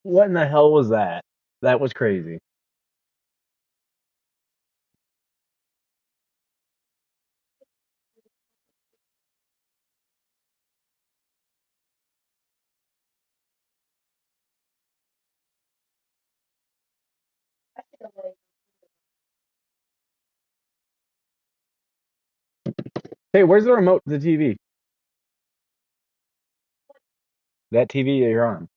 What in the hell was that? That was crazy. Hey, where's the remote to the TV? That TV you're on.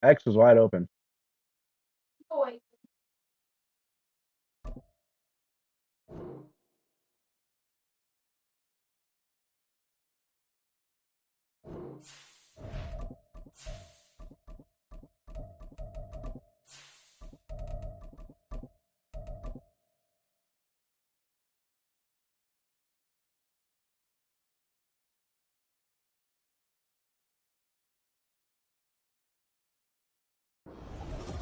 X was wide open.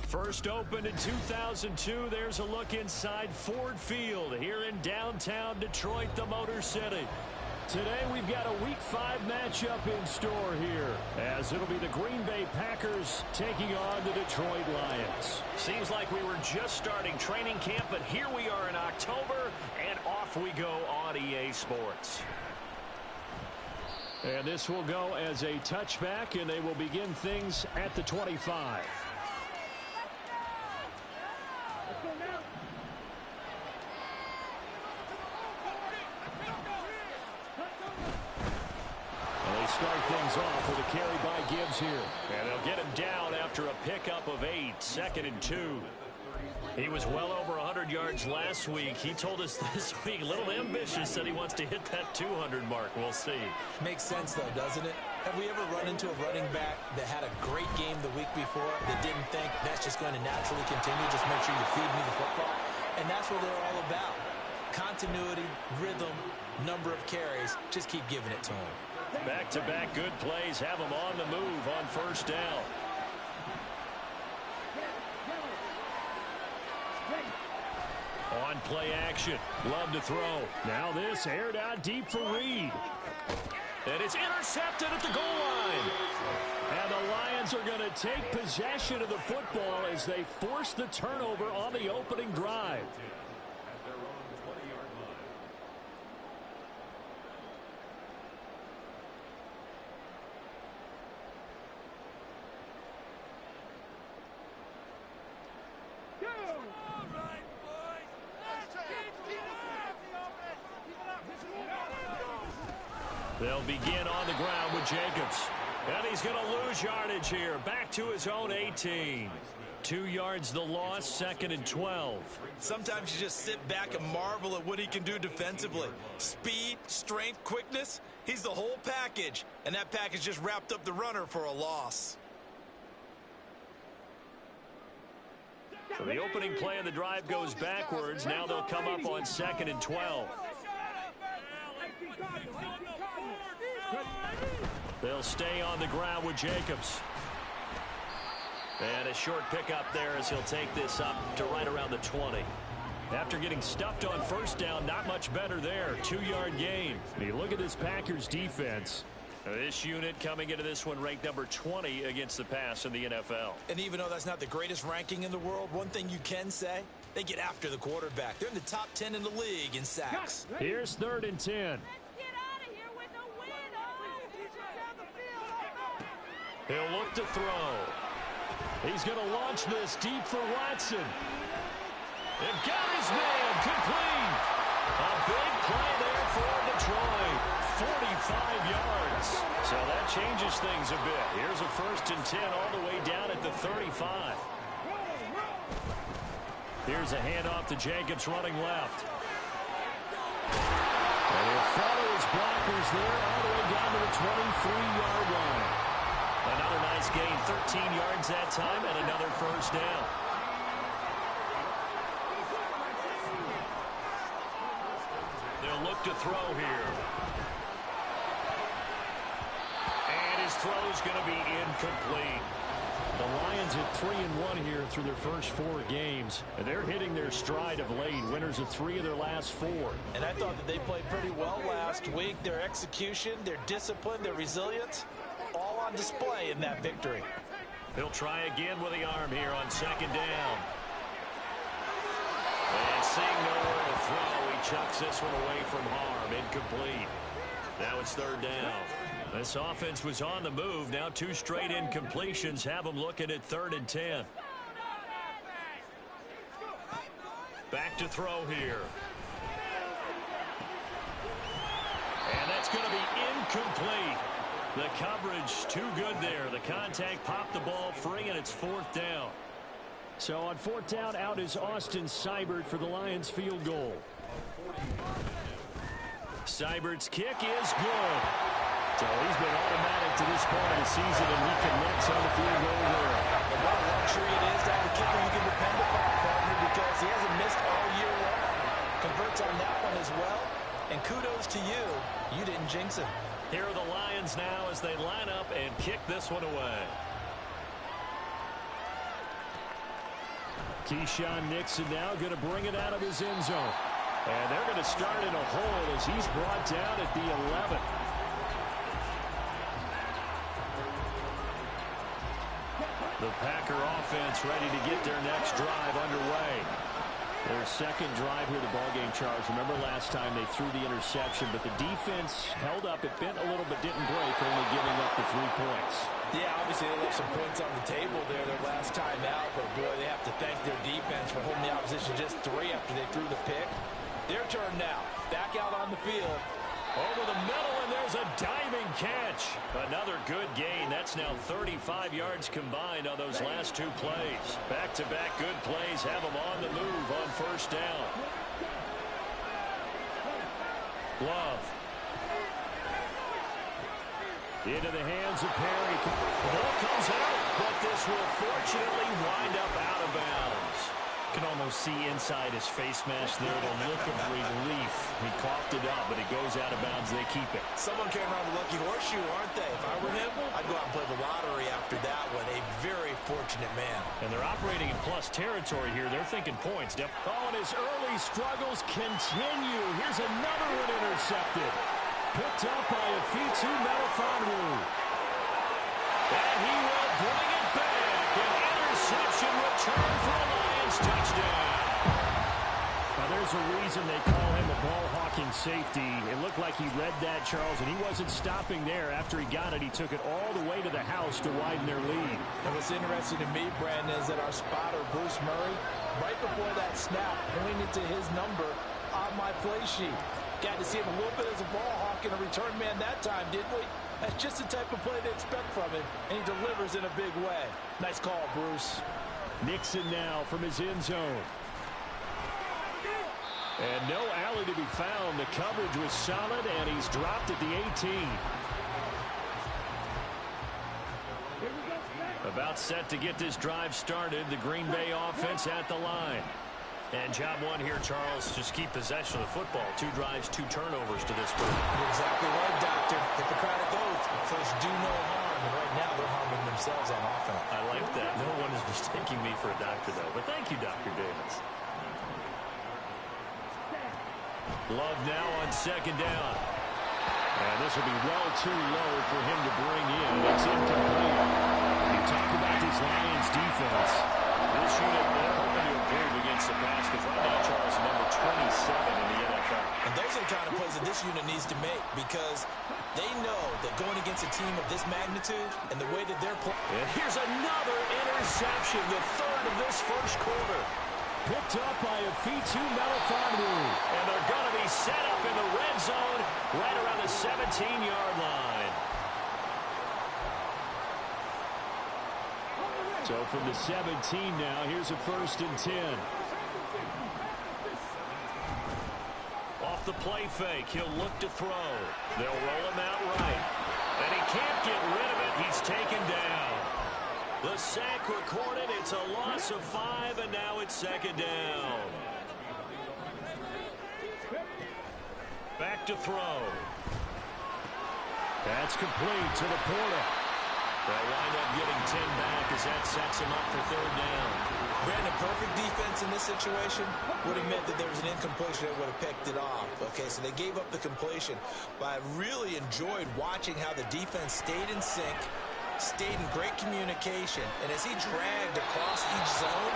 First opened in 2002, there's a look inside Ford Field here in downtown Detroit, the Motor City. Today we've got a Week 5 matchup in store here, as it'll be the Green Bay Packers taking on the Detroit Lions. Seems like we were just starting training camp, but here we are in October, and off we go on EA Sports. And this will go as a touchback, and they will begin things at the 25. Start things off with a carry by Gibbs here. And they'll get him down after a pickup of 8, 2nd and 2. He was well over 100 yards last week. He told us this week, a little ambitious, said he wants to hit that 200 mark. We'll see. Makes sense, though, doesn't it? Have we ever run into a running back that had a great game the week before that didn't think that's just going to naturally continue? Just make sure you feed me the football. And that's what they're all about. Continuity, rhythm, number of carries. Just keep giving it to him. Back-to-back good plays have him on the move on first down. On play action. Love to throw. Now this aired out deep for Reed. And it's intercepted at the goal line. And the Lions are going to take possession of the football as they force the turnover on the opening drive. They'll begin on the ground with Jacobs. And he's going to lose yardage here. Back to his own 18. 2 yards the loss, 2nd and 12. Sometimes you just sit back and marvel at what he can do defensively. Speed, strength, quickness. He's the whole package. And that package just wrapped up the runner for a loss. So the opening play of the drive goes backwards. Now they'll come up on 2nd and 12. They'll stay on the ground with Jacobs. And a short pickup there as he'll take this up to right around the 20. After getting stuffed on first down, not much better there. 2-yard gain. And you look at this Packers defense. This unit coming into this one ranked number 20 against the pass in the NFL. And even though that's not the greatest ranking in the world, one thing you can say, they get after the quarterback. They're in the top 10 in the league in sacks. Here's 3rd and 10. He'll look to throw. He's going to launch this deep for Watson. And got his man complete. A big play there for Detroit. 45 yards. So that changes things a bit. Here's a 1st and 10 all the way down at the 35. Here's a handoff to Jacobs running left. And he'll follow his blockers there all the way down to the 23-yard line. Another nice gain, 13 yards that time, and another first down. They'll look to throw here. And his throw is going to be incomplete. The Lions at 3-1 here through their first 4 games. And they're hitting their stride of late. Winners of 3 of their last 4. And I thought that they played pretty well last week. Their execution, their discipline, their resilience, all on display in that victory. He'll try again with the arm here on second down. And seeing nowhere to throw, he chucks this one away from harm. Incomplete. Now it's third down. This offense was on the move. Now 2 straight incompletions have them looking at 3rd and 10. Back to throw here. And that's going to be incomplete. The coverage too good there. The contact popped the ball free, and it's 4th down. So on 4th down, out is Austin Seibert for the Lions field goal. Seibert's kick is good. So he's been automatic to this point of the season, and he connects on the field goal there. And what a luxury it is to have a kicker you can depend upon, partner, because he hasn't missed all year long. Converts on that one as well. And kudos to you. You didn't jinx him. Here are the Lions now as they line up and kick this one away. Keyshawn Nixon now going to bring it out of his end zone. And they're going to start in a hole as he's brought down at the 11. The Packer offense ready to get their next drive underway. Their second drive here, the ballgame, Charles. Remember last time they threw the interception, but the defense held up. It bent a little but didn't break, only giving up the 3 points. Yeah, obviously they left some points on the table there their last time out, but boy, they have to thank their defense for holding the opposition just 3 after they threw the pick. Their turn now. Back out on the field. Over the middle, and there's a diving catch. Another good gain. That's now 35 yards combined on those last 2 plays. Back-to-back good plays have them on the move on 1st down. Love. Into the hands of Perry. The ball comes out, but this will fortunately wind up out of bounds. You can almost see inside his face mask there the look of relief. He coughed it up, but it goes out of bounds. They keep it. Someone came around the lucky horseshoe, aren't they? If I were him, I'd go out and play the lottery after that one. A very fortunate man. And they're operating in plus territory here. They're thinking points. Oh, and his early struggles continue. Here's another one intercepted. Picked up by Afitu Melifonwu. And he will bring it back. An interception return for a Lions touchdown. Now, there's a reason they call him a ball-hawking safety. It looked like he read that, Charles, and he wasn't stopping there. After he got it, he took it all the way to the house to widen their lead. And what's interesting to me, Brandon, is that our spotter, Bruce Murray, right before that snap, pointed to his number on my play sheet. Got to see him a little bit as a ball hawk and a return man that time, didn't we? That's just the type of play they expect from him, and he delivers in a big way. Nice call, Bruce. Nixon now from his end zone. And no alley to be found. The coverage was solid, and he's dropped at the 18. About set to get this drive started. The Green Bay offense at the line. And job one here, Charles, just keep possession of the football. 2 drives, 2 turnovers to this point. You're exactly right, Doctor. Hippocratic oath. First, do no harm. And right now, they're harming themselves on offense. I like that. No one is mistaking me for a doctor, though. But thank you, Dr. Davis. Love now on second down. And this will be well too low for him to bring in. It's incomplete. You talk about this Lions defense. This unit, they're hoping to improve against the pass because right now, Charles, number 27 in the NFL. And those are the kind of plays that this unit needs to make because they know that going against a team of this magnitude and the way that they're playing. And here's another interception, the 3rd of this first quarter. Picked up by Afitu Melifonwu. And they're going to be set up in the red zone right around the 17-yard line. So from the 17 now, here's a 1st and 10. Off the play fake, he'll look to throw. They'll roll him out right. And he can't get rid of it. He's taken down. The sack recorded. It's a loss of 5, and now it's second down. Back to throw. That's complete to the Porter. They'll wind up getting 10 back as that sets him up for third down. Brandon, perfect defense in this situation would have meant that there was an incompletion that would have picked it off. Okay, so they gave up the completion. But I really enjoyed watching how the defense stayed in sync, stayed in great communication. And as he dragged across each zone,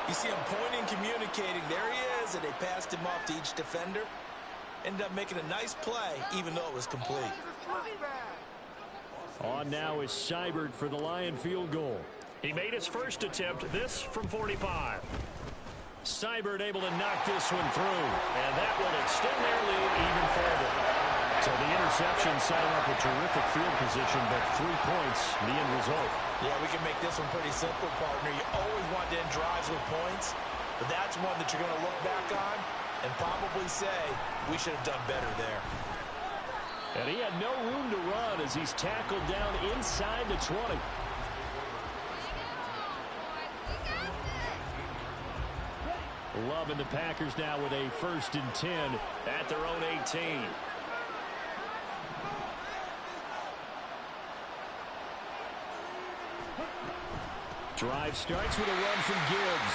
you see him pointing, communicating. There he is, and they passed him off to each defender. Ended up making a nice play, even though it was complete. On now is Seibert for the Lion field goal. He made his first attempt, this from 45. Seibert able to knock this one through, and that will extend their lead even further. So the interception set up a terrific field position, but 3 points, the end result. Yeah, we can make this one pretty simple, partner. You always want to end drives with points, but that's one that you're going to look back on and probably say, we should have done better there. And he had no room to run as he's tackled down inside the 20. Love and the Packers now with a 1st and 10 at their own 18. Drive starts with a run from Gibbs.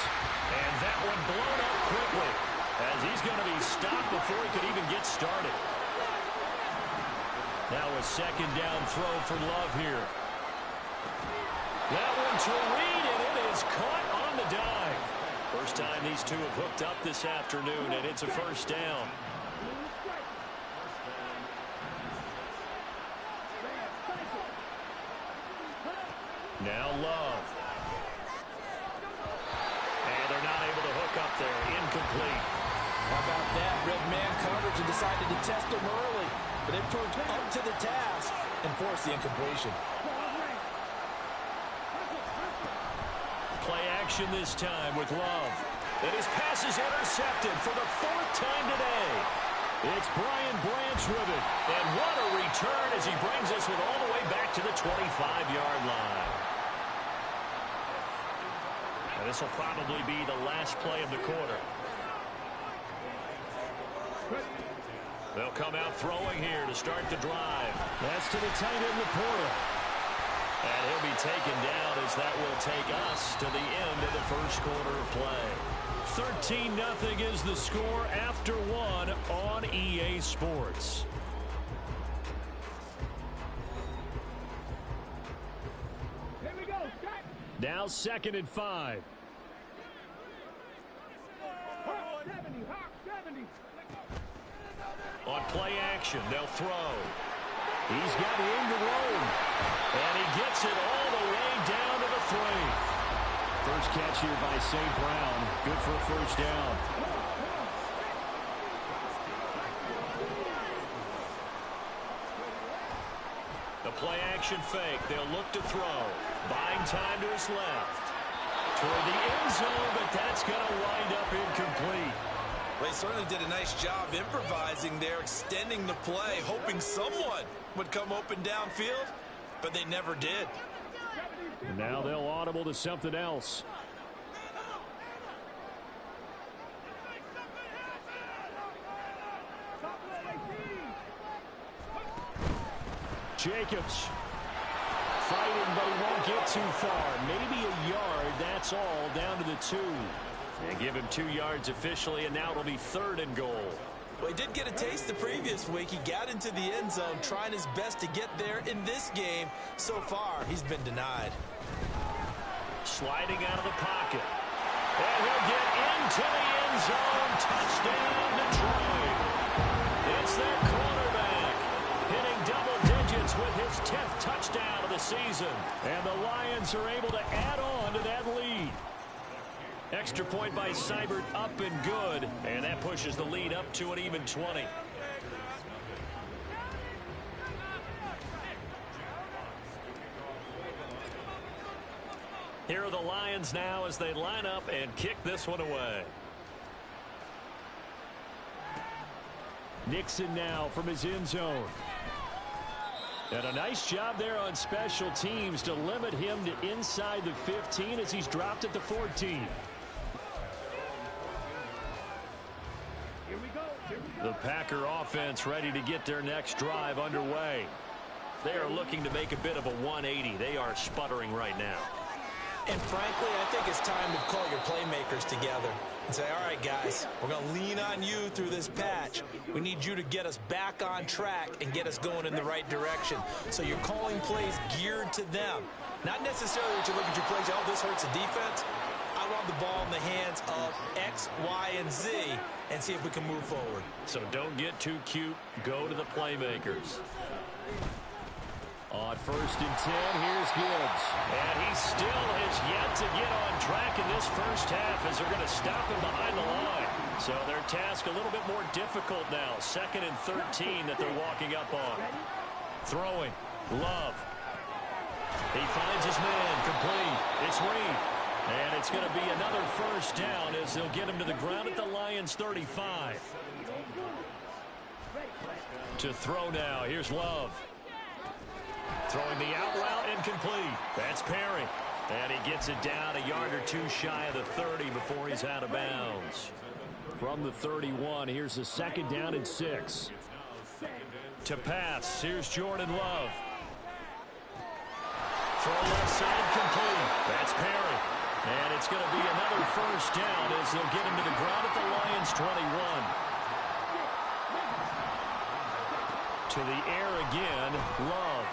And that one blown up quickly as he's going to be stopped before he could even get started. Now a 2nd down throw for Love here. That one to Reed, and it is caught on the dive. First time these two have hooked up this afternoon, and it's a 1st down. Now Love. And they're not able to hook up there. Incomplete. How about that? Red man coverage and decided to test him early. But they proved up to the task and forced the incompletion. Play action this time with Love. And his pass is intercepted for the 4th time today. It's Brian Branch with it. And what a return as he brings us with all the way back to the 25-yard line. And this will probably be the last play of the quarter. They'll come out throwing here to start the drive. That's to the tight end, Laporta. And he'll be taken down as that will take us to the end of the 1st quarter of play. 13-0 is the score after 1 on EA Sports. Here we go. Now 2nd and 5. Hawk 70, Hawk 70. On play action, they'll throw. He's got room to roam. And he gets it all the way down to the 3. First catch here by St. Brown. Good for a 1st down. The play action fake. They'll look to throw. Buying time to his left. Toward the end zone, but that's going to wind up incomplete. They certainly did a nice job improvising there, extending the play, hoping someone would come open downfield, but they never did. Now they'll audible to something else. Jacobs fighting, but he won't get too far. Maybe a yard, that's all, down to the 2. They give him 2 yards officially, and now it'll be 3rd and goal. Well, he did get a taste the previous week. He got into the end zone, trying his best to get there in this game. So far, he's been denied. Sliding out of the pocket. And he'll get into the end zone. Touchdown, Detroit. It's their quarterback hitting double digits with his 10th touchdown of the season. And the Lions are able to add on to that lead. Extra point by Seibert, up and good. And that pushes the lead up to an even 20. Here are the Lions now as they line up and kick this one away. Nixon now from his end zone. And a nice job there on special teams to limit him to inside the 15 as he's dropped at the 14. The Packer offense ready to get their next drive underway. They are looking to make a bit of a 180. They are sputtering right now. And frankly, I think it's time to call your playmakers together and say, all right, guys, we're going to lean on you through this patch. We need you to get us back on track and get us going in the right direction. So you're calling plays geared to them. Not necessarily that you look at your plays, oh, this hurts the defense. I want the ball in the hands of X, Y, and Z and see if we can move forward. So don't get too cute. Go to the playmakers. On 1st and 10, here's Gibbs. And he still has yet to get on track in this first half as they're going to stop him behind the line. So their task a little bit more difficult now. 2nd and 13 that they're walking up on. Throwing. Love. He finds his man. Complete. It's Reed. And it's going to be another first down as they'll get him to the ground at the Lions' 35. To throw now. Here's Love. Throwing the out route incomplete. That's Perry. And he gets it down a yard or two shy of the 30 before he's out of bounds. From the 31, here's a 2nd down and 6. To pass, here's Jordan Love. Throw left side complete. That's Perry. And it's going to be another first down as they'll get him to the ground at the Lions' 21. To the air again, Love.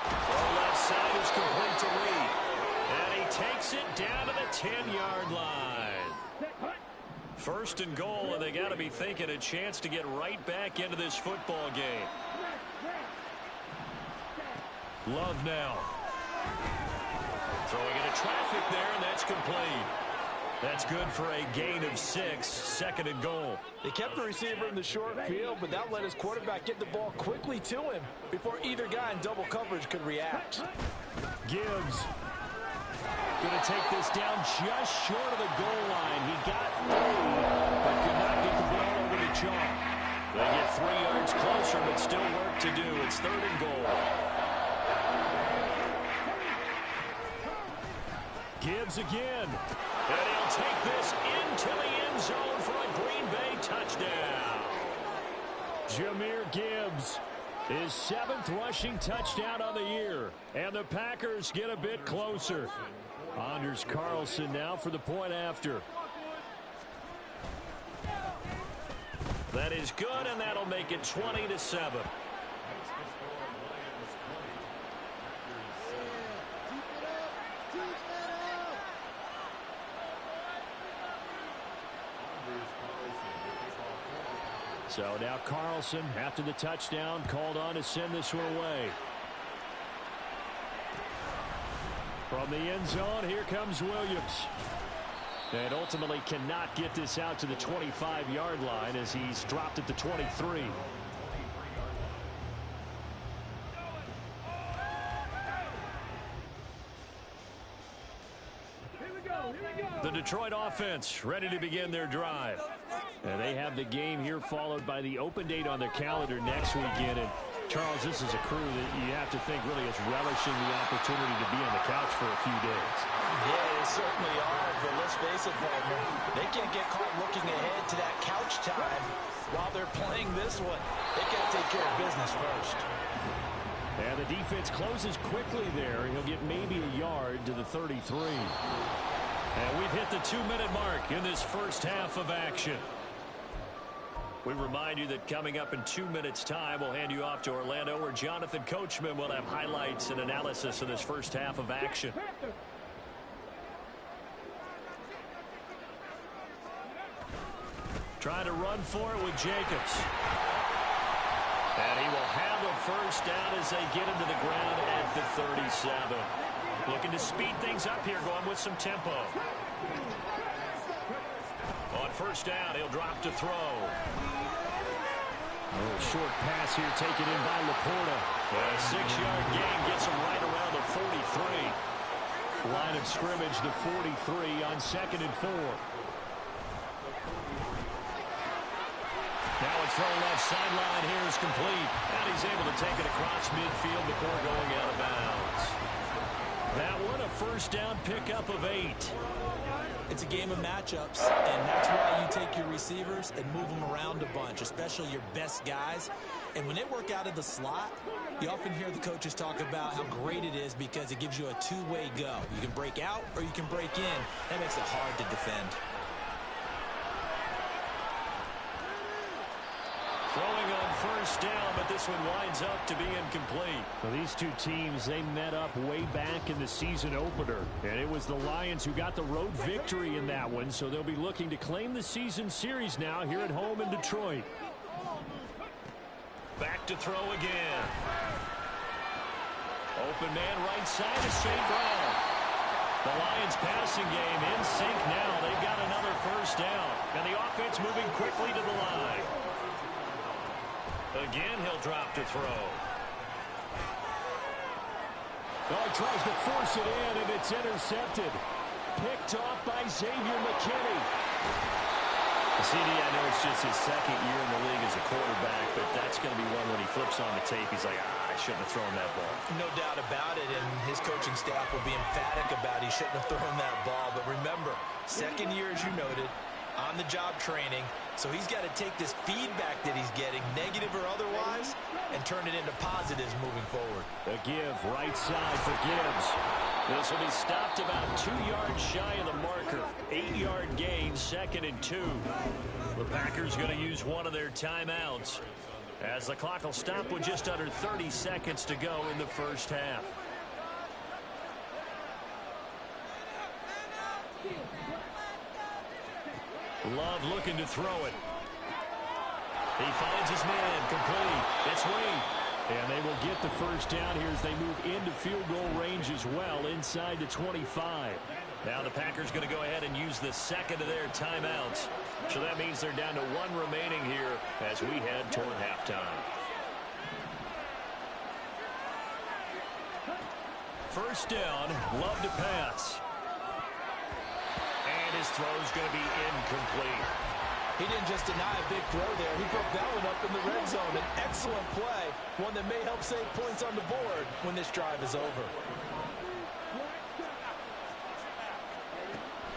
Throw left side is complete to Reed. And he takes it down to the 10-yard line. 1st and goal, and they got to be thinking a chance to get right back into this football game. Love now. Throwing into traffic there, and that's complete. That's good for a gain of 6, 2nd and goal. They kept the receiver in the short field, but that let his quarterback get the ball quickly to him before either guy in double coverage could react. Gibbs going to take this down just short of the goal line. He got through, but could not get the ball over the chalk. They get 3 yards closer, but still work to do. It's 3rd and goal. Gibbs again. And he'll take this into the end zone for a Green Bay touchdown. Jahmyr Gibbs, his 7th rushing touchdown on the year. And the Packers get a bit closer. Anders Carlson now for the point after. That is good, and that'll make it 20-7. So now Carlson, after the touchdown, called on to send this one away. From the end zone, here comes Williams. And ultimately cannot get this out to the 25-yard line as he's dropped at the 23. The Detroit offense ready to begin their drive. And they have the game here followed by the open date on their calendar next weekend. And Charles, this is a crew that you have to think really is relishing the opportunity to be on the couch for a few days. Yeah, they certainly are, but let's face it, partner, they can't get caught looking ahead to that couch time while they're playing this one. They got to take care of business first. And the defense closes quickly there. He'll get maybe a yard to the 33. And we've hit the 2-minute mark in this first half of action. We remind you that coming up in 2 minutes' time, we'll hand you off to Orlando, where Jonathan Coachman will have highlights and analysis of this first half of action. Trying to run for it with Jacobs. And he will have a first down as they get him to the ground at the 37. Looking to speed things up here, going with some tempo. On first down, he'll drop to throw. A little short pass here taken in by Laporta. A 6-yard gain gets him right around the 43. Line of scrimmage, the 43 on 2nd and 4. Now it's thrown left sideline. Here is complete. And he's able to take it across midfield before going out of bounds. That one a first down pickup of 8. It's a game of matchups, and that's why you take your receivers and move them around a bunch, especially your best guys. And when they work out of the slot, You often hear the coaches talk about how great it is because it gives you a two-way go. You can break out or you can break in. That makes it hard to defend. Throwing on first down, but this one winds up to be incomplete. Well, these two teams, they met up way back in the season opener. And it was the Lions who got the road victory in that one, so they'll be looking to claim the season series now here at home in Detroit. Back to throw again. Open man right side of St. Brown. The Lions passing game in sync now. They've got another first down. And the offense moving quickly to the line. Again, he'll drop to throw. Oh, he tries to force it in, and it's intercepted. Picked off by Xavier McKinney. CD, I know it's just his second year in the league as a quarterback, but that's going to be one when he flips on the tape. He's like, I shouldn't have thrown that ball. No doubt about it, and his coaching staff will be emphatic about he shouldn't have thrown that ball. But remember, second year, as you noted, on-the-job training, so he's got to take this feedback that he's getting, negative or otherwise, and turn it into positives moving forward. The give, right side for Gibbs. This will be stopped about 2 yards shy of the marker. 8-yard gain, 2nd and 2. The Packers going to use one of their timeouts, as the clock will stop with just under 30 seconds to go in the first half. Love looking to throw it. He finds his man, complete. It's Wade. And they will get the first down here as they move into field goal range as well, inside the 25. Now the Packers going to go ahead and use the second of their timeouts. So that means they're down to 1 remaining here as we head toward halftime. First down, Love to pass. And his throw's going to be incomplete. He didn't just deny a big throw there. He broke that one up in the red zone. An excellent play, one that may help save points on the board when this drive is over.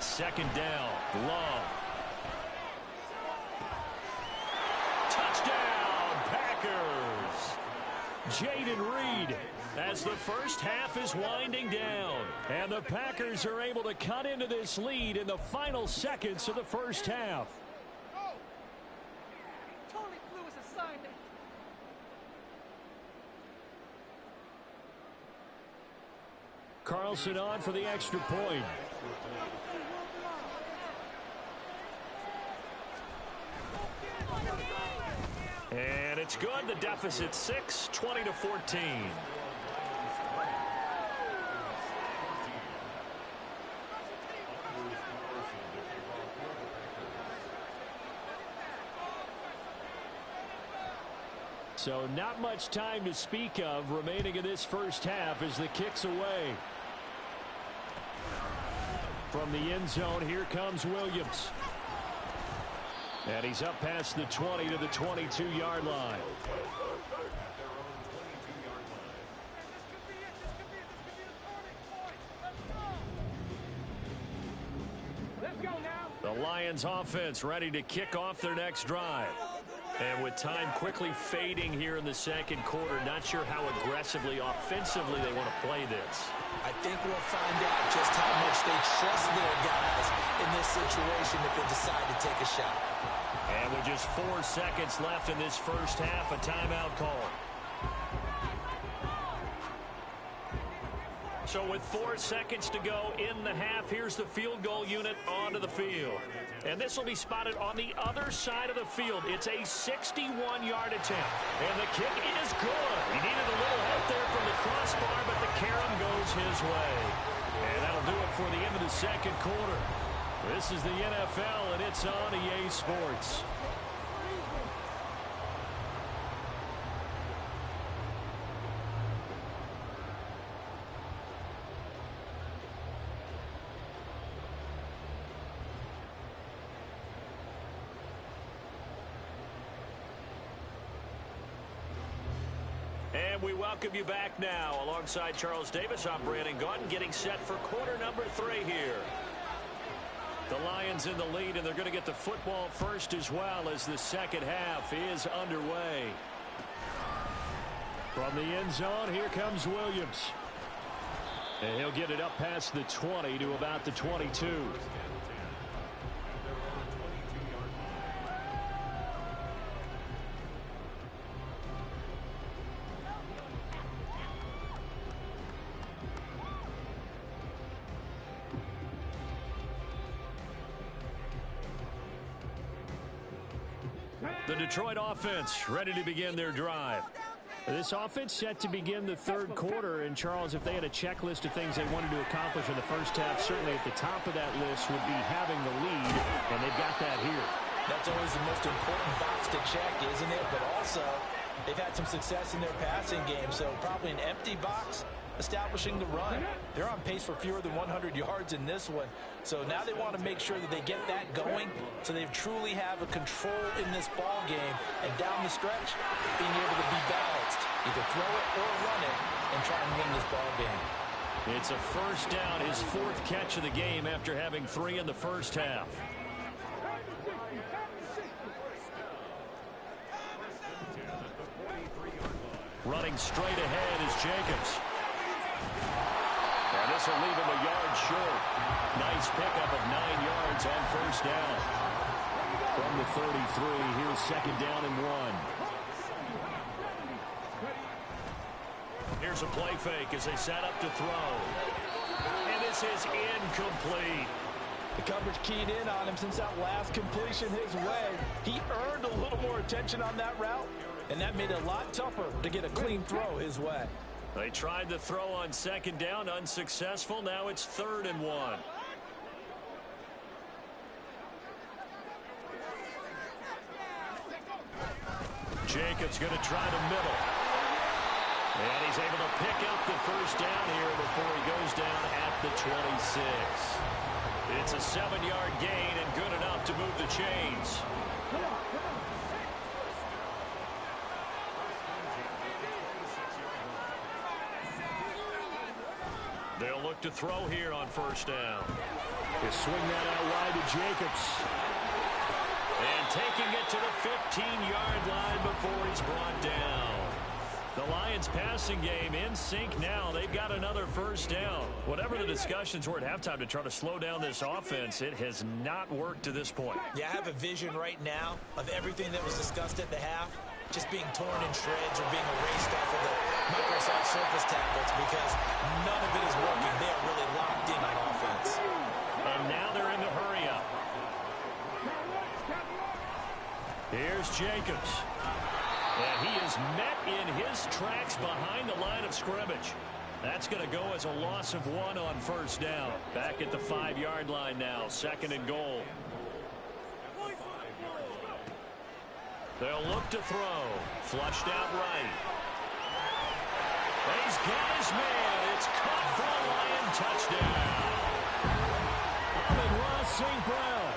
Second down, Love. Touchdown, Packers! Jayden Reed, as the first half is winding down. And the Packers are able to cut into this lead in the final seconds of the first half. Carlson on for the extra point. And it's good. The deficit 6, 20-14. So not much time to speak of remaining in this first half as the kick's away. From the end zone, here comes Williams. And he's up past the 20 to the 22-yard line. Let's go now. The Lions offense ready to kick off their next drive. And with time quickly fading here in the second quarter, not sure how aggressively, offensively they want to play this. I think we'll find out just how much they trust their guys in this situation if they decide to take a shot. And with just 4 seconds left in this first half, a timeout call. So with 4 seconds to go in the half, here's the field goal unit onto the field. And this will be spotted on the other side of the field. It's a 61-yard attempt. And the kick is good. He needed a little help there from the crossbar, but the carom goes his way. And that'll do it for the end of the second quarter. This is the NFL, and it's on EA Sports. And we welcome you back now. Alongside Charles Davis, I'm Brandon Gaudin, getting set for quarter number 3 here. The Lions in the lead, and they're going to get the football first as well as the second half is underway. From the end zone, here comes Williams. And he'll get it up past the 20 to about the 22. The Detroit offense ready to begin their drive. This offense set to begin the third quarter. And, Charles, if they had a checklist of things they wanted to accomplish in the first half, certainly at the top of that list would be having the lead, and they've got that here. That's always the most important box to check, isn't it? But also, they've had some success in their passing game, so probably an empty box establishing the run. They're on pace for fewer than 100 yards in this one. So now they want to make sure that they get that going so they truly have a control in this ball game. And down the stretch, being able to be balanced. Either throw it or run it and try and win this ball game. It's a first down, his fourth catch of the game after having 3 in the first half. Running straight ahead is Jacobs. And this will leave him a yard short. Nice pickup of 9 yards on first down. From the 33, here's second down and 1. Here's a play fake as they set up to throw. And this is incomplete. The coverage keyed in on him since that last completion his way. He earned a little more attention on that route, and that made it a lot tougher to get a clean throw his way. They tried to throw on second down, unsuccessful. Now it's 3rd and 1. Jacobs going to try the middle. And he's able to pick up the first down here before he goes down at the 26. It's a 7-yard gain and good enough to move the chains. They'll look to throw here on first down. They swing that out wide to Jacobs. And taking it to the 15-yard line before he's brought down. The Lions passing game in sync now. They've got another first down. Whatever the discussions were at halftime to try to slow down this offense, it has not worked to this point. Yeah, I have a vision right now of everything that was discussed at the half just being torn in shreds or being erased off of the Microsoft Surface tablets because none of it is working. They are really locked in on offense. And now they're in the hurry up. Here's Jacobs. And he is met in his tracks behind the line of scrimmage. That's going to go as a loss of 1 on first down. Back at the 5-yard line now, 2nd and goal. They'll look to throw. Flushed out right. He's got his man. It's caught for a Lion touchdown. Amon-Ra St. Brown.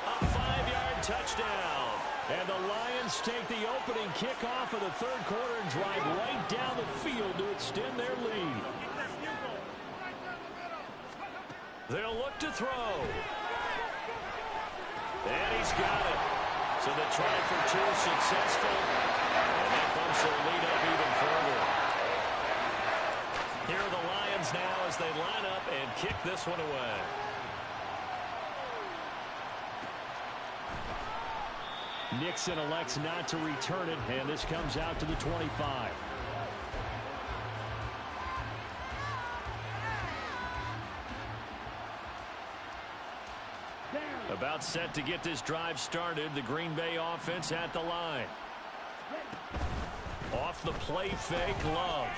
A 5-yard touchdown. And the Lions take the opening kickoff of the third quarter and drive right down the field to extend their lead. They'll look to throw. And he's got it. So the try for 2 successful. And that bumps their lead up even further. Here are the Lions now as they line up and kick this one away. Nixon elects not to return it, and this comes out to the 25. About set to get this drive started. The Green Bay offense at the line. Off the play fake, Love.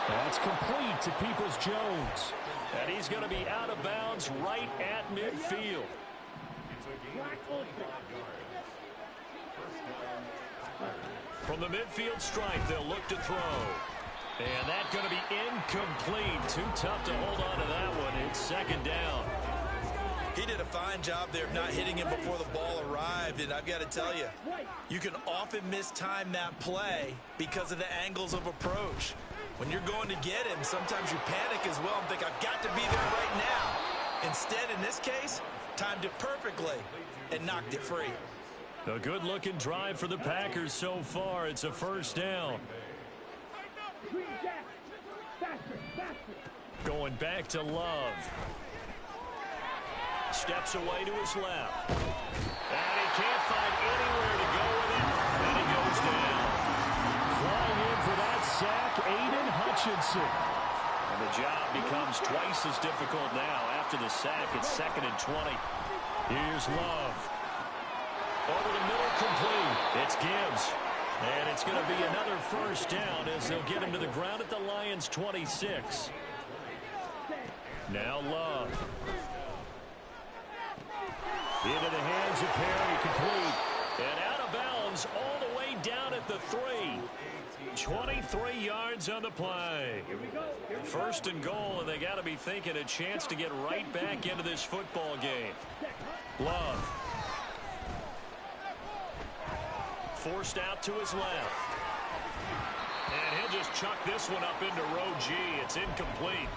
That's complete to Peoples-Jones. And he's going to be out of bounds right at midfield. From the midfield stripe, they'll look to throw. And that's going to be incomplete. Too tough to hold on to that one. It's 2nd down. He did a fine job there of not hitting him before the ball arrived. And I've got to tell you, you can often mistime that play because of the angles of approach. When you're going to get him, sometimes you panic as well and think, I've got to be there right now. Instead, in this case, timed it perfectly and knocked it free. A good-looking drive for the Packers so far. It's a first down. Going back to Love. Steps away to his left. And he can't find anywhere to go with it. And he goes down. Flying in for that sack, Aiden Hutchinson. And the job becomes twice as difficult now. After the sack, it's 2nd and 20. Here's Love. Over the middle, complete. It's Gibbs. And it's going to be another first down as they'll get him to the ground at the Lions' 26. Now Love. Into the hands of Perry, complete. And out of bounds all the way down at the 3. 23 yards on the play. First and goal, and they got to be thinking a chance to get right back into this football game. Love. Forced out to his left. And he'll just chuck this one up into row G. It's incomplete.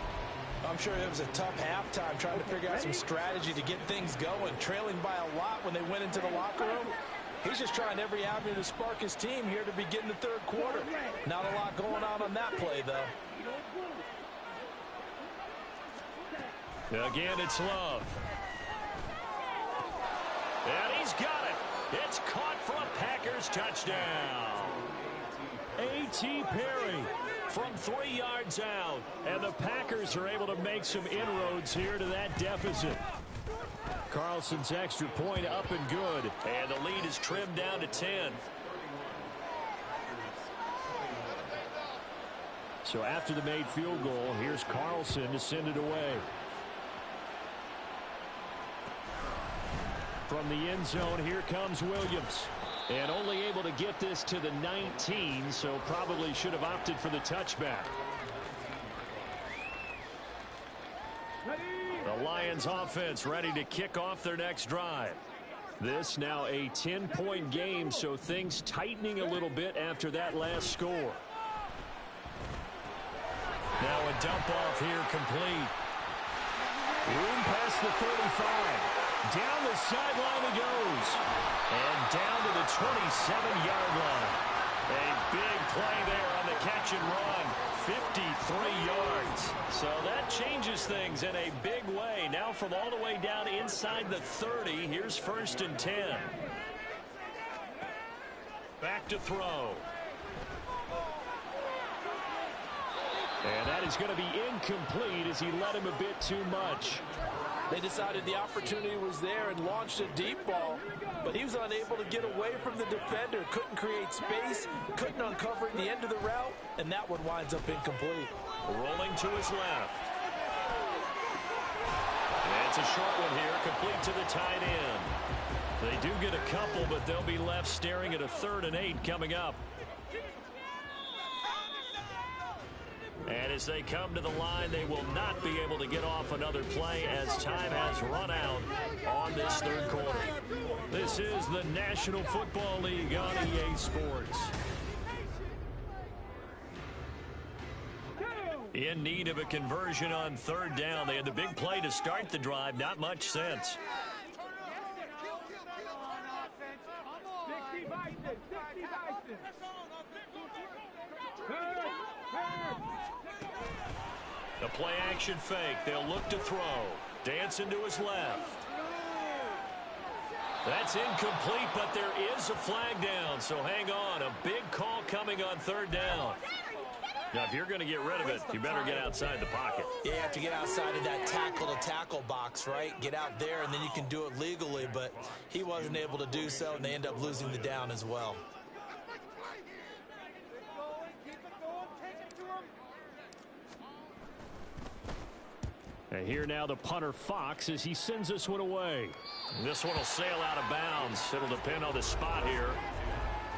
I'm sure it was a tough halftime trying to figure out some strategy to get things going. Trailing by a lot when they went into the locker room. He's just trying every avenue to spark his team here to begin the third quarter. Not a lot going on that play, though. Again, it's Love. And he's got it. It's caught for a Packers touchdown. A.T. Perry from 3 yards out. And the Packers are able to make some inroads here to that deficit. Carlson's extra point up and good. And the lead is trimmed down to 10. So after the made field goal, here's Carlson to send it away. From the end zone, here comes Williams. And only able to get this to the 19, so probably should have opted for the touchback. The Lions offense ready to kick off their next drive. This now a 10-point game, so things tightening a little bit after that last score. Now a dump off here complete. Room past the 35. Down the sideline he goes. And down to the 27-yard line. A big play there on the catch and run. 53 yards. So that changes things in a big way. Now from all the way down inside the 30, here's 1st and 10. Back to throw. And that is going to be incomplete as he let him a bit too much. They decided the opportunity was there and launched a deep ball, but he was unable to get away from the defender, couldn't create space, couldn't uncover the end of the route, and that one winds up incomplete. Rolling to his left. And it's a short one here, complete to the tight end. They do get a couple, but they'll be left staring at a 3rd and 8 coming up. And as they come to the line, they will not be able to get off another play as time has run out on this third quarter. This is the National Football League on EA Sports. In need of a conversion on 3rd down. They had the big play to start the drive. Not much sense. The play action fake. They'll look to throw. Dancing to his left. That's incomplete, but there is a flag down, so hang on. A big call coming on 3rd down. Now, if you're going to get rid of it, you better get outside the pocket. Yeah, you have to get outside of that tackle-to-tackle box, right? Get out there, and then you can do it legally, but he wasn't able to do so, and they end up losing the down as well. And here now the punter Fox as he sends this one away. This one will sail out of bounds. It'll depend on the spot here.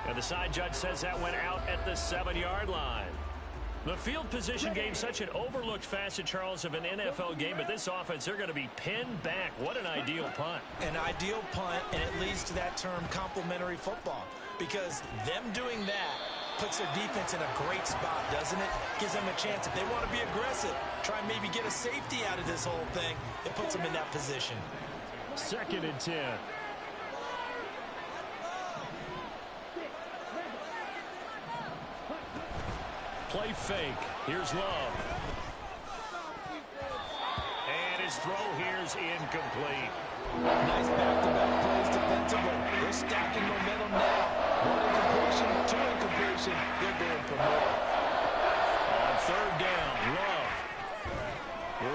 And the side judge says that went out at the 7-yard line. The field position game, such an overlooked facet, Charles, of an NFL game, but this offense, they're going to be pinned back. What an ideal punt. An ideal punt, and it leads to that term complementary football, because them doing that puts their defense in a great spot, doesn't it? Gives them a chance. If they want to be aggressive, try and maybe get a safety out of this whole thing, it puts them in that position. 2nd and 10. play fake. Here's Love. And his throw here's incomplete. Nice back-to-back plays defensively. They're stacking momentum now. One incompletion, two incompletion. They're going for more. On third down, Love.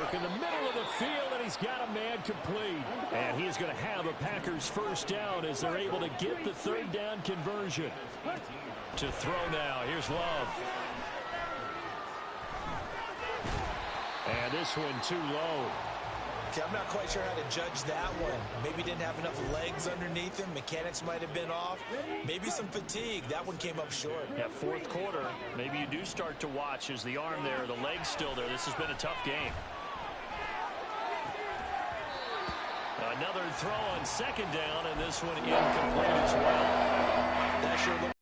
Work in the middle of the field, and he's got a man complete. And he's going to have a Packers first down as they're able to get the third down conversion. To throw now, here's Love. And this one too low. Okay, I'm not quite sure how to judge that one. Maybe didn't have enough legs underneath him. Mechanics might have been off. Maybe some fatigue. That one came up short. Yeah, fourth quarter, maybe you do start to watch as the arm there, the leg's still there. This has been a tough game. Another throw on second down, and this one incomplete as well. That sure looked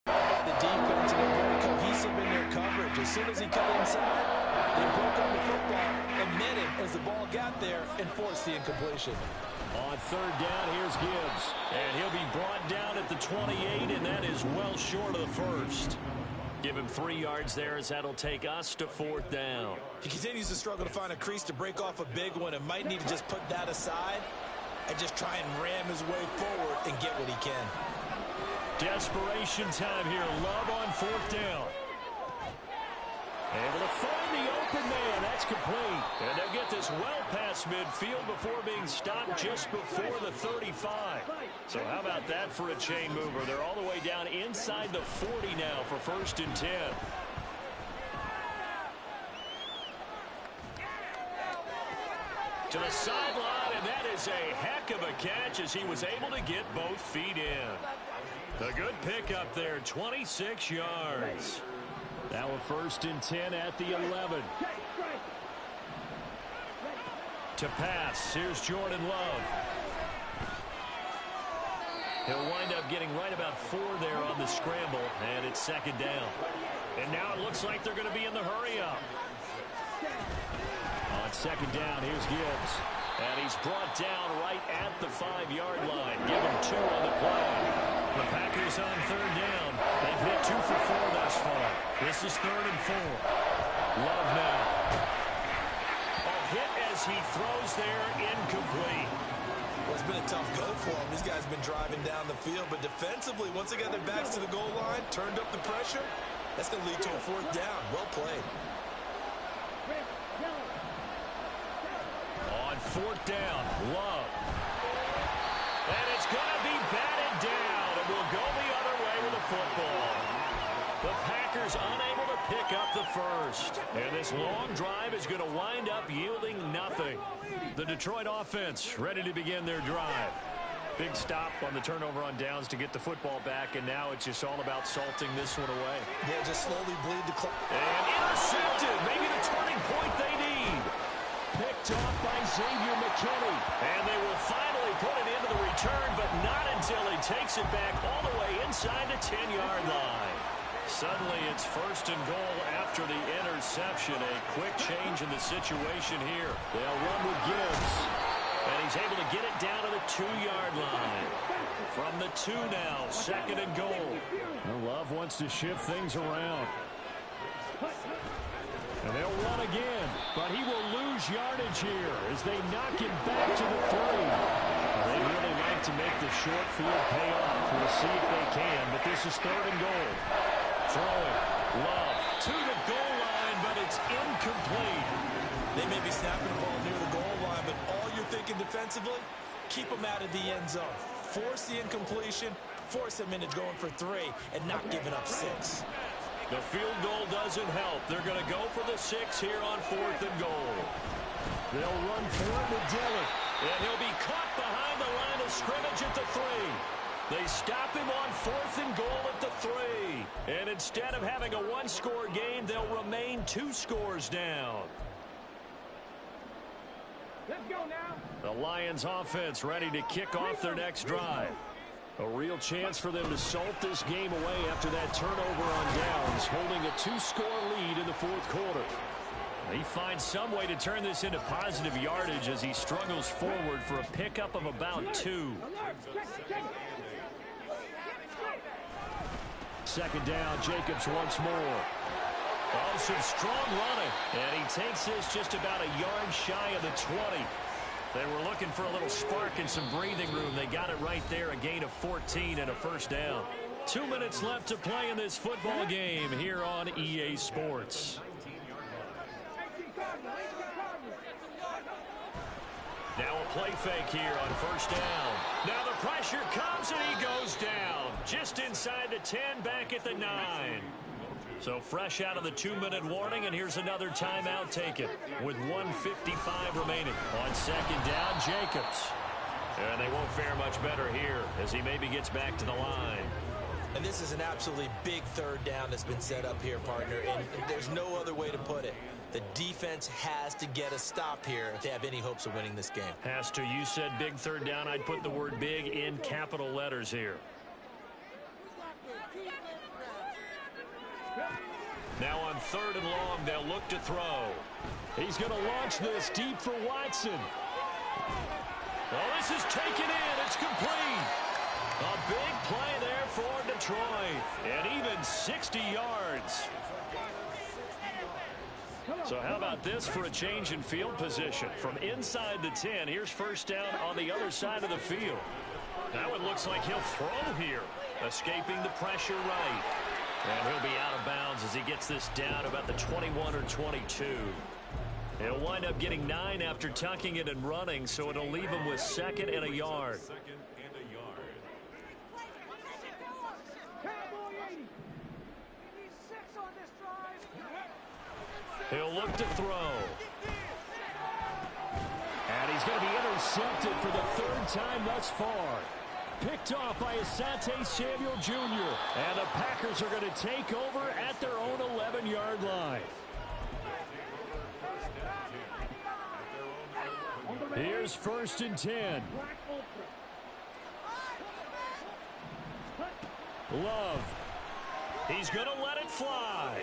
like the defense, and they're very cohesive in their coverage. As soon as he cut inside, they broke up the football and met him as the ball got there and forced the incompletion. On third down, here's Gibbs. And he'll be brought down at the 28, and that is well short of the first. Give him 3 yards there as that'll take us to fourth down. He continues to struggle to find a crease to break off a big one and might need to just put that aside and just try and ram his way forward and get what he can. Desperation time here. Love on fourth down. Able to find the open man. That's complete. And they'll get this well past midfield before being stopped just before the 35. So how about that for a chain mover? They're all the way down inside the 40 now for first and 10. To the sideline, and that is a heck of a catch as he was able to get both feet in. A good pickup there, 26 yards. Now a first and 10 at the 11. To pass, here's Jordan Love. He'll wind up getting right about 4 there on the scramble, and it's second down. And now it looks like they're going to be in the hurry-up. On second down, here's Gibbs. And he's brought down right at the 5-yard line. Give him 2 on the play. The Packers on third down. They've hit 2 for 4 thus far. This is third and 4. Love now. A hit as he throws there, incomplete. Well, it's been a tough go for him. These guys have been driving down the field, but defensively, once they got their backs to the goal line, turned up the pressure, that's going to lead to a fourth down. Well played. On fourth down, Love. And it's going to be batted down, and we'll go the other way with the football. The Packers unable to pick up the first. And this long drive is going to wind up yielding nothing. The Detroit offense ready to begin their drive. Big stop on the turnover on downs to get the football back, and now it's just all about salting this one away. Yeah, just slowly bleed the clock. And intercepted, maybe the turning point they need. Picked off by Xavier McKinney. And they will finally put it into the return, but not until he takes it back all the way inside the 10-yard line. Suddenly it's first and goal after the interception. A quick change in the situation here. They'll run with Gibbs. And he's able to get it down to the 2-yard line. From the 2 now, second and goal. Love wants to shift things around. And they'll run again, but he will lose yardage here as they knock him back to the 3. They really like to make the short field pay off. We'll see if they can, but this is third and goal. Throwing, Love to the goal line, but it's incomplete. They may be snapping the ball near the goal line, but all you're thinking defensively, keep them out of the end zone. Force the incompletion, force them into going for 3, and not giving up 6. The field goal doesn't help. They're going to go for the 6 here on fourth and goal. They'll run for it with Dillon. And he'll be caught behind the line of scrimmage at the 3. They stop him on fourth and goal at the 3. And instead of having a 1-score game, they'll remain 2 scores down. Let's go now. The Lions offense ready to kick off their next drive. A real chance for them to salt this game away after that turnover on downs, holding a 2-score lead in the fourth quarter. He finds some way to turn this into positive yardage as he struggles forward for a pickup of about 2. Second down, Jacobs once more. Oh, some strong running. And he takes this just about a yard shy of the 20. They were looking for a little spark and some breathing room. They got it right there, a gain of 14 and a first down. 2 minutes left to play in this football game here on EA Sports. Now a play fake here on first down. Now the pressure comes and he goes down. Just inside the 10, back at the 9. So fresh out of the 2-minute warning, and here's another timeout taken with 1:55 remaining. On second down, Jacobs. And they won't fare much better here as he maybe gets back to the line. And this is an absolutely big third down that's been set up here, partner, and there's no other way to put it. The defense has to get a stop here if they have any hopes of winning this game. Has to. You said big third down. I'd put the word big in capital letters here. Now on third and long, they'll look to throw. He's going to launch this deep for Watson. Well, this is taken in. It's complete. A big play there for Detroit. And even 60 yards. So how about this for a change in field position? From inside the 10, here's first down on the other side of the field. Now it looks like he'll throw here, escaping the pressure right. And he'll be out of bounds as he gets this down about the 21 or 22. He'll wind up getting 9 after tucking it and running, so it'll leave him with second and a yard. He'll look to throw. And he's going to be intercepted for the third time thus far. Picked off by Asante Samuel Jr. And the Packers are going to take over at their own 11-yard line. Here's first and 10. Love. He's going to let it fly.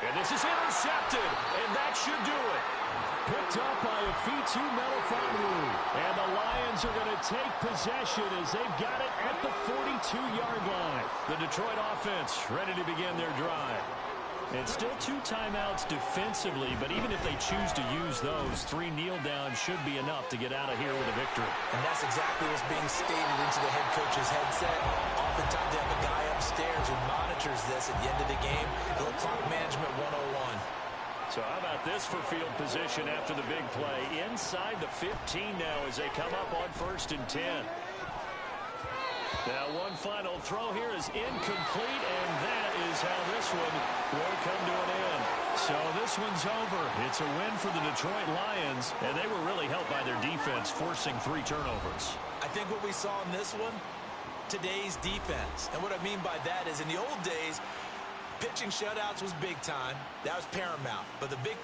And this is intercepted, and that should do it. Picked up by Afitu Melifonwu. And the Lions are going to take possession as they've got it at the 42-yard line. The Detroit offense ready to begin their drive. It's still 2 timeouts defensively, but even if they choose to use those, 3 kneel downs should be enough to get out of here with a victory. And that's exactly what's being stated into the head coach's headset. Oftentimes they have a guy upstairs who monitors this at the end of the game. Little clock management 101. So how about this for field position after the big play? Inside the 15 now as they come up on first and 10. Now one final throw here is incomplete, and that is how this one will come to an end. So this one's over. It's a win for the Detroit Lions, and they were really helped by their defense forcing 3 turnovers. I think what we saw in this one, today's defense. And what I mean by that is in the old days, pitching shutouts was big time. That was paramount. But the big